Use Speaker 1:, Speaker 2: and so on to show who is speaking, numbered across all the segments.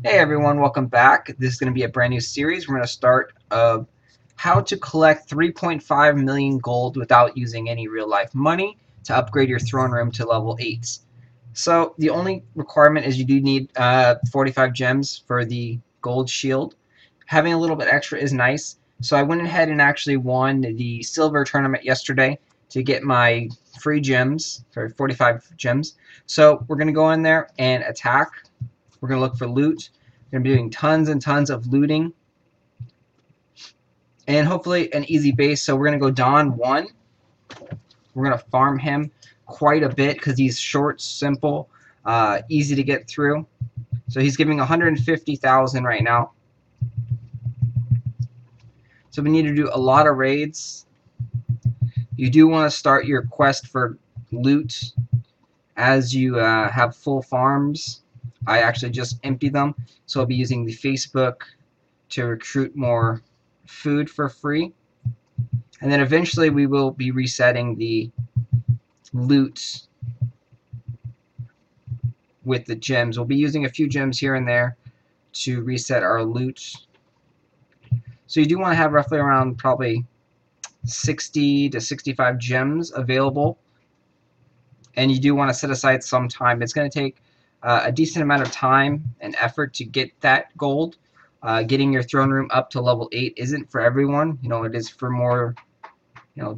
Speaker 1: Hey everyone, welcome back. This is going to be a brand new series. We're going to start how to collect 3.5 million gold without using any real life money to upgrade your throne room to level 8. So the only requirement is you do need 45 gems for the gold shield. Having a little bit extra is nice. So I went ahead and actually won the silver tournament yesterday to get my free gems, for 45 gems. So we're going to go in there and attack. We're going to look for loot. We're going to be doing tons and tons of looting. And hopefully an easy base. So we're going to go Don 1. We're going to farm him quite a bit because he's short, simple, easy to get through. So he's giving 150,000 right now. So we need to do a lot of raids. You do want to start your quest for loot as you have full farms. I actually just emptied them, so I'll be using the Facebook to recruit more food for free. And then eventually we will be resetting the loot with the gems. We'll be using a few gems here and there to reset our loot. So you do want to have roughly around probably 60 to 65 gems available. And you do want to set aside some time. It's going to take a decent amount of time and effort to get that gold. Getting your throne room up to level 8 isn't for everyone. It is for more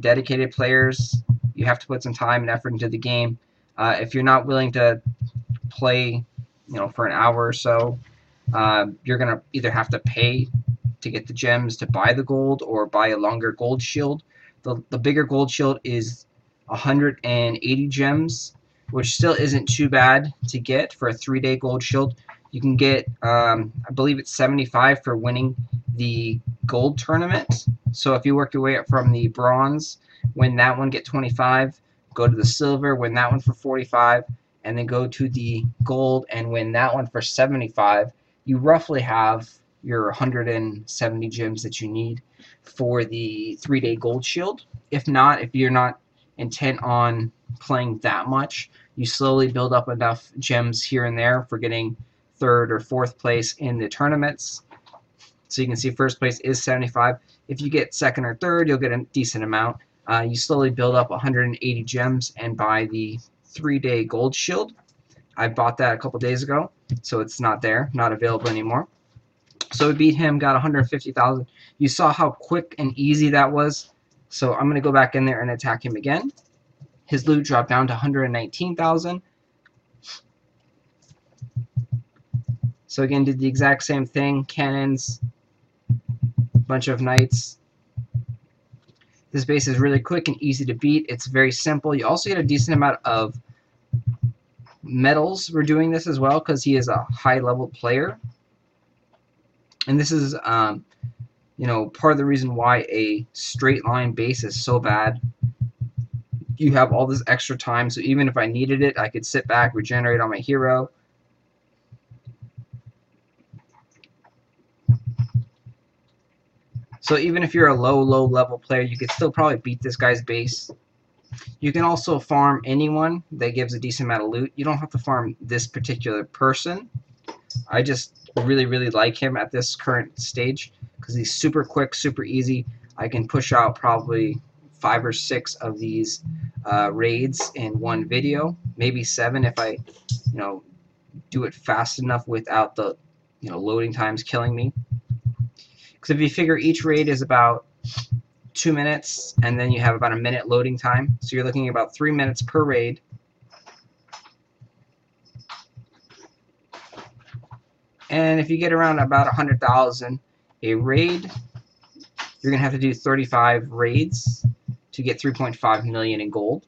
Speaker 1: dedicated players. You have to put some time and effort into the game. If you're not willing to play for an hour or so, you're going to either have to pay to get the gems to buy the gold or buy a longer gold shield. The bigger gold shield is 180 gems, which still isn't too bad to get for a 3-day gold shield. You can get, I believe it's 75 for winning the gold tournament. So if you work your way up from the bronze, win that one, get 25. Go to the silver, win that one for 45. And then go to the gold and win that one for 75. You roughly have your 170 gems that you need for the 3-day gold shield. If you're not intent on playing that much, you slowly build up enough gems here and there for getting 3rd or 4th place in the tournaments. So you can see first place is 75. If you get 2nd or 3rd, you'll get a decent amount. You slowly build up 180 gems and buy the 3-day gold shield. I bought that a couple days ago, so it's not available anymore. So we beat him, got 150,000. You saw how quick and easy that was. So I'm going to go back in there and attack him again. His loot dropped down to 119,000. So again, did the exact same thing. Cannons, bunch of knights. This base is really quick and easy to beat. It's very simple. You also get a decent amount of medals for doing this as well because he is a high-level player. And this is, part of the reason why a straight line base is so bad. You have all this extra time, so even if I needed it, I could sit back, regenerate on my hero. So even if you're a low level player, you could still probably beat this guy's base. You can also farm anyone that gives a decent amount of loot. You don't have to farm this particular person. I just really like him at this current stage because he's super quick, super easy. I can push out probably 5 or 6 of these raids in one video, maybe 7 if I do it fast enough without the loading times killing me. Because if you figure each raid is about 2 minutes and then you have about a minute loading time, so you're looking at about 3 minutes per raid. And if you get around about 100,000 a raid, you're going to have to do 35 raids to get 3.5 million in gold.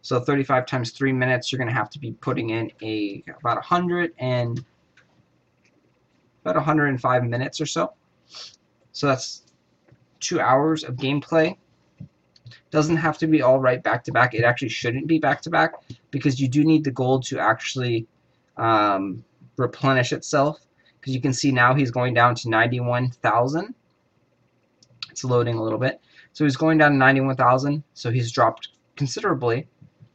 Speaker 1: So 35 times 3 minutes, you're going to have to be putting in about 105 minutes or so. So that's 2 hours of gameplay. Doesn't have to be all right back to back. It actually shouldn't be back to back because you do need the gold to actually replenish itself, because you can see now he's going down to 91,000. It's loading a little bit. So he's going down to 91,000, so he's dropped considerably.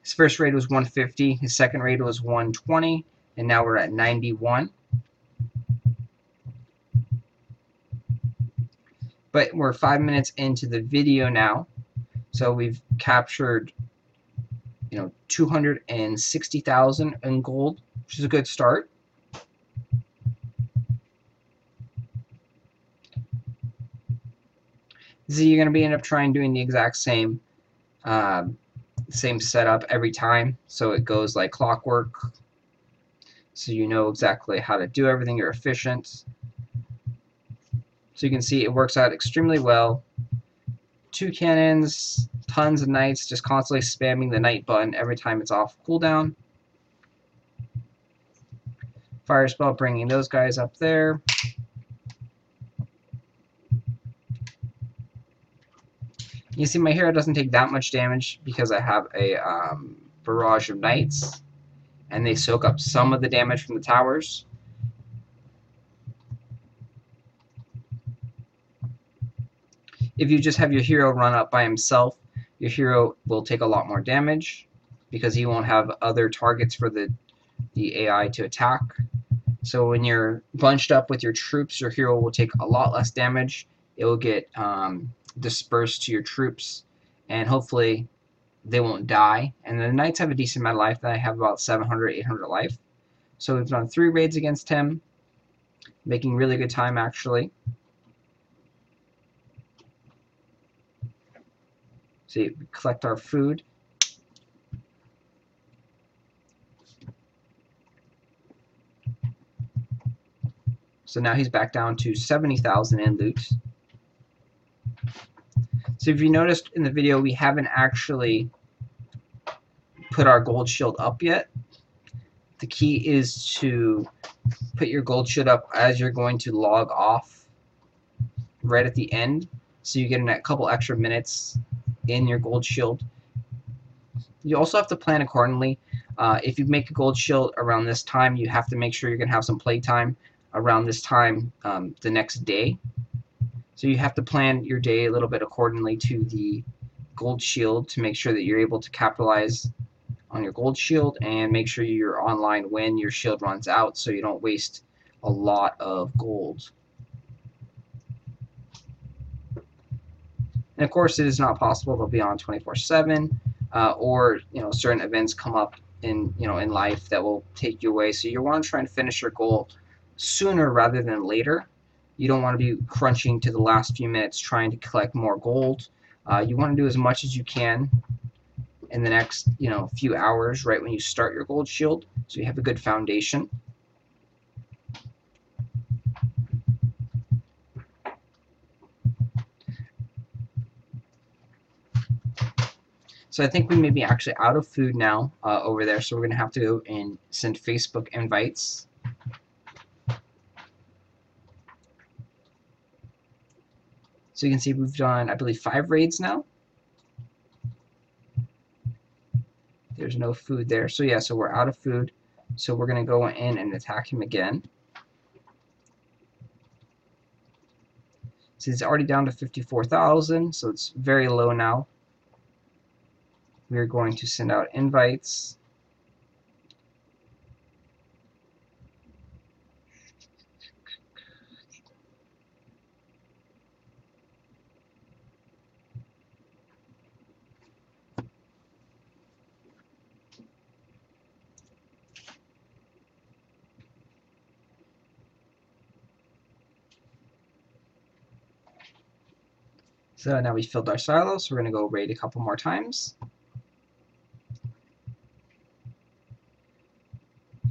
Speaker 1: His first raid was 150, his second raid was 120, and now we're at 91. But we're 5 minutes into the video now, so we've captured 260,000 in gold, which is a good start. So you're going to be end up trying doing the exact same setup every time, so it goes like clockwork, so you know exactly how to do everything. You're efficient. So you can see it works out extremely well. 2 cannons, tons of knights, just constantly spamming the knight button every time it's off cooldown. Fire spell, bringing those guys up there. You see my hero doesn't take that much damage because I have a barrage of knights, and they soak up some of the damage from the towers. If you just have your hero run up by himself, your hero will take a lot more damage because he won't have other targets for the AI to attack. So when you're bunched up with your troops, your hero will take a lot less damage. It will get dispersed to your troops, and hopefully they won't die. And the knights have a decent amount of life. I have about 700, 800 life. So we've done 3 raids against him, making really good time actually. See, we collect our food. So now he's back down to 70,000 in loot. So if you noticed in the video, we haven't actually put our gold shield up yet. The key is to put your gold shield up as you're going to log off right at the end, so you get a couple extra minutes in your gold shield. You also have to plan accordingly. If you make a gold shield around this time, you have to make sure you're going to have some play time around this time the next day. So you have to plan your day a little bit accordingly to the gold shield to make sure that you're able to capitalize on your gold shield and make sure you're online when your shield runs out so you don't waste a lot of gold. And of course, it is not possible to be on 24/7, or certain events come up in in life that will take you away. So you want to try and finish your goal sooner rather than later. You don't want to be crunching to the last few minutes trying to collect more gold. You want to do as much as you can in the next few hours right when you start your gold shield, so you have a good foundation. So I think we may be actually out of food now over there, so we're going to have to go and send Facebook invites. So you can see we've done, I believe, 5 raids now. There's no food there. So yeah, so we're out of food. So we're going to go in and attack him again. So he's already down to 54,000, so it's very low now. We're going to send out invites. So now we filled our silos, so we're going to go raid a couple more times.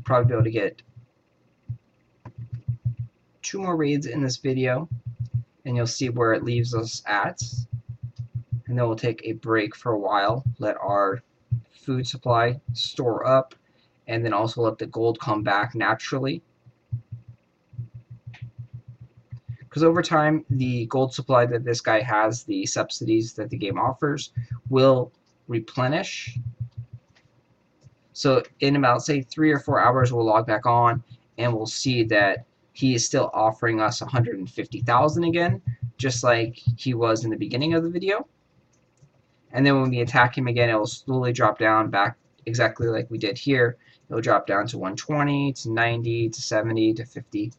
Speaker 1: Probably be able to get 2 more raids in this video, and you'll see where it leaves us at. And then we'll take a break for a while, let our food supply store up, and then also let the gold come back naturally. Because over time, the gold supply that this guy has, the subsidies that the game offers, will replenish. So in about, say, 3 or 4 hours, we'll log back on, and we'll see that he is still offering us 150,000 again, just like he was in the beginning of the video. And then when we attack him again, it will slowly drop down back exactly like we did here. it'll drop down to 120, to 90, to 70, to 50.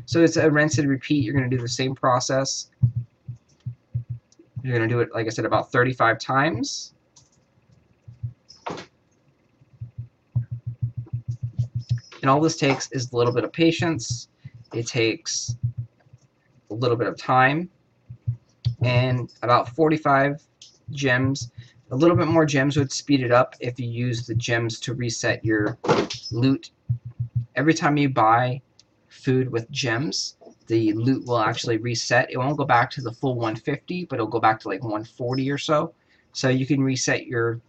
Speaker 1: So it's a rinse and repeat. You're going to do the same process. You're going to do it, like I said, about 35 times. And all this takes is a little bit of patience. It takes a little bit of time and about 45 gems. A little bit more gems would speed it up if you use the gems to reset your loot. Every time you buy food with gems, the loot will actually reset. It won't go back to the full 150, but it'll go back to like 140 or so. So you can reset your,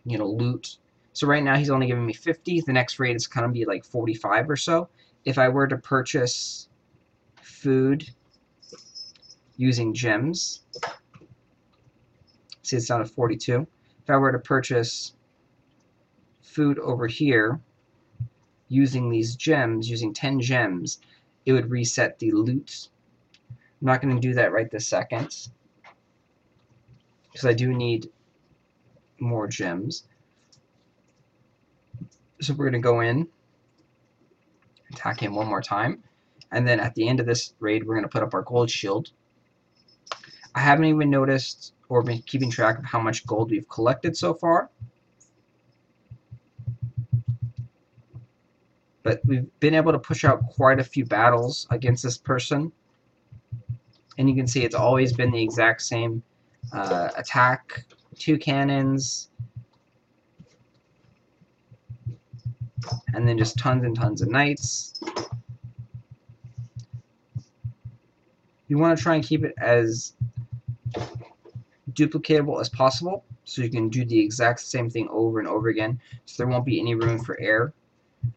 Speaker 1: loot. So right now he's only giving me 50. The next rate is going to be like 45 or so. If I were to purchase food using gems, see it's down to 42. If I were to purchase food over here using these gems, using 10 gems, it would reset the loot. I'm not going to do that right this second because I do need more gems. So we're going to go in, attack him one more time, and then at the end of this raid we're going to put up our gold shield. I haven't even noticed or been keeping track of how much gold we've collected so far, but we've been able to push out quite a few battles against this person, and you can see it's always been the exact same attack, 2 cannons, and then just tons and tons of knights. You want to try and keep it as duplicatable as possible so you can do the exact same thing over and over again, so there won't be any room for error.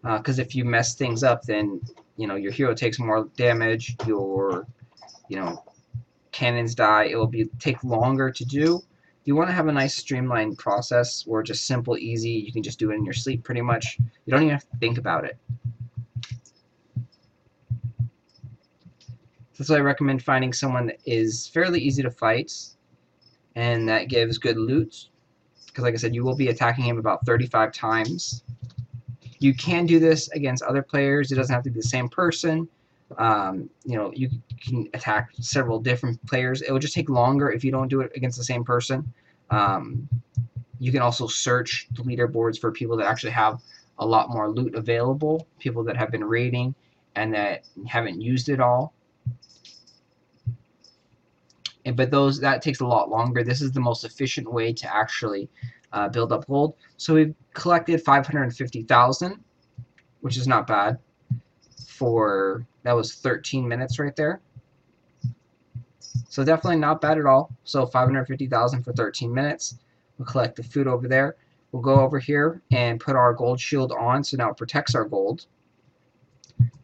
Speaker 1: Because if you mess things up, then your hero takes more damage, your cannons die, it will take longer to do. You want to have a nice streamlined process where it's just simple, easy, you can just do it in your sleep pretty much. You don't even have to think about it. That's why I recommend finding someone that is fairly easy to fight and that gives good loot. Because like I said, you will be attacking him about 35 times. You can do this against other players. It doesn't have to be the same person. You can attack several different players. It will just take longer if you don't do it against the same person. You can also search the leaderboards for people that actually have a lot more loot available, people that have been raiding and that haven't used it all. But that takes a lot longer. This is the most efficient way to actually build up gold. So we've collected 550,000, which is not bad. That was 13 minutes right there. So definitely not bad at all. So 550,000 for 13 minutes. We'll collect the food over there. We'll go over here and put our gold shield on. So now it protects our gold.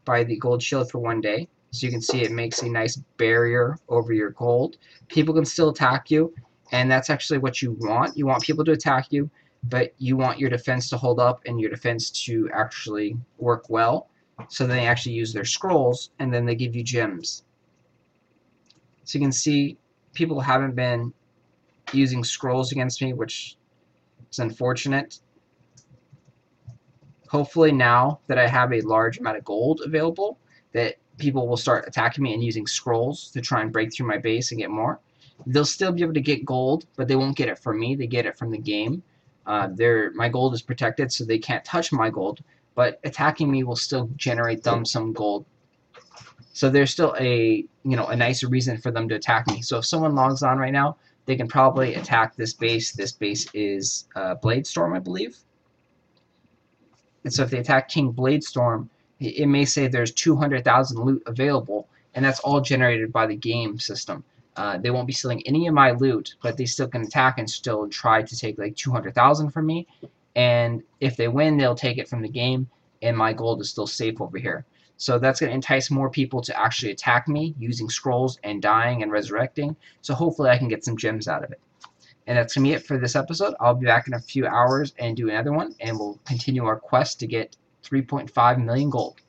Speaker 1: Buy the gold shield for 1 day. So you can see it makes a nice barrier over your gold. People can still attack you, and that's actually what you want. You want people to attack you, but you want your defense to hold up and your defense to actually work well. So they actually use their scrolls, and then they give you gems. So you can see people haven't been using scrolls against me, which is unfortunate. Hopefully now that I have a large amount of gold available, that people will start attacking me and using scrolls to try and break through my base and get more. They'll still be able to get gold, but they won't get it from me. They get it from the game. My gold is protected, so they can't touch my gold, but attacking me will still generate them some gold. So there's still a nice reason for them to attack me. So if someone logs on right now, they can probably attack this base. This base is Bladestorm, I believe. And so if they attack King Bladestorm, it may say there's 200,000 loot available, and that's all generated by the game system. They won't be stealing any of my loot, but they still can attack and still try to take like 200,000 from me. And if they win, they'll take it from the game, and my gold is still safe over here. So that's going to entice more people to actually attack me using scrolls and dying and resurrecting. So hopefully I can get some gems out of it. And that's going to be it for this episode. I'll be back in a few hours and do another one, and we'll continue our quest to get 3.5 million gold.